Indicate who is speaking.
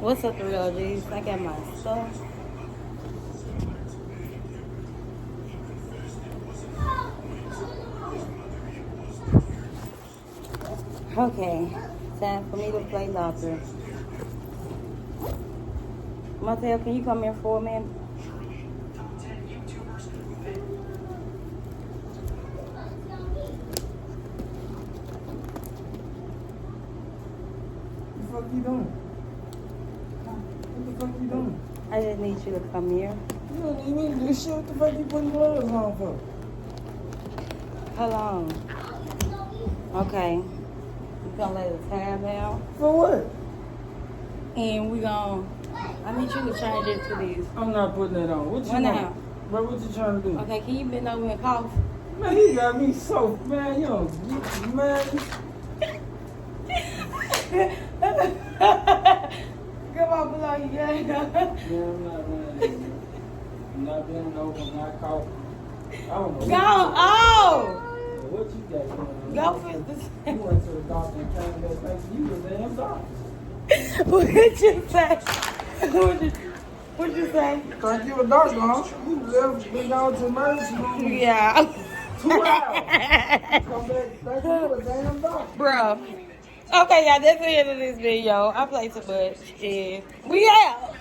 Speaker 1: What's up, the real G's? I got my stuff. Okay, time for me to play lottery. Martell, can you come here for a minute?
Speaker 2: What the fuck you doing? What the fuck you doing?
Speaker 1: I just need you to come here.
Speaker 2: You don't even need to do shit. What the fuck you putting gloves on for?
Speaker 1: Hold on. Okay. You gonna lay the tab down?
Speaker 2: For what?
Speaker 1: And we gonna, I need you to change it to these.
Speaker 2: I'm not putting that on. What you
Speaker 1: Why
Speaker 2: want?
Speaker 1: not?
Speaker 2: Bro, what you trying to do?
Speaker 1: Okay, can you bend over and cough?
Speaker 2: Man, he got me so, man, yo, man.
Speaker 1: Come on, below you, yeah.
Speaker 2: Man, I'm not running. I'm not bending over, I'm not coughing. I don't know.
Speaker 1: Go, oh!
Speaker 2: What you got going on?
Speaker 1: Go for this.
Speaker 2: You went to the doctor and came back like you was a damn doctor.
Speaker 1: What did you say? What'd you say?
Speaker 2: Like you a doctor, huh? You left, been down to emergency room.
Speaker 1: Yeah.
Speaker 2: 2 hours. Come back like you a damn doctor.
Speaker 1: Bro. Okay, y'all, that's the end of this video. I play too much. And we out.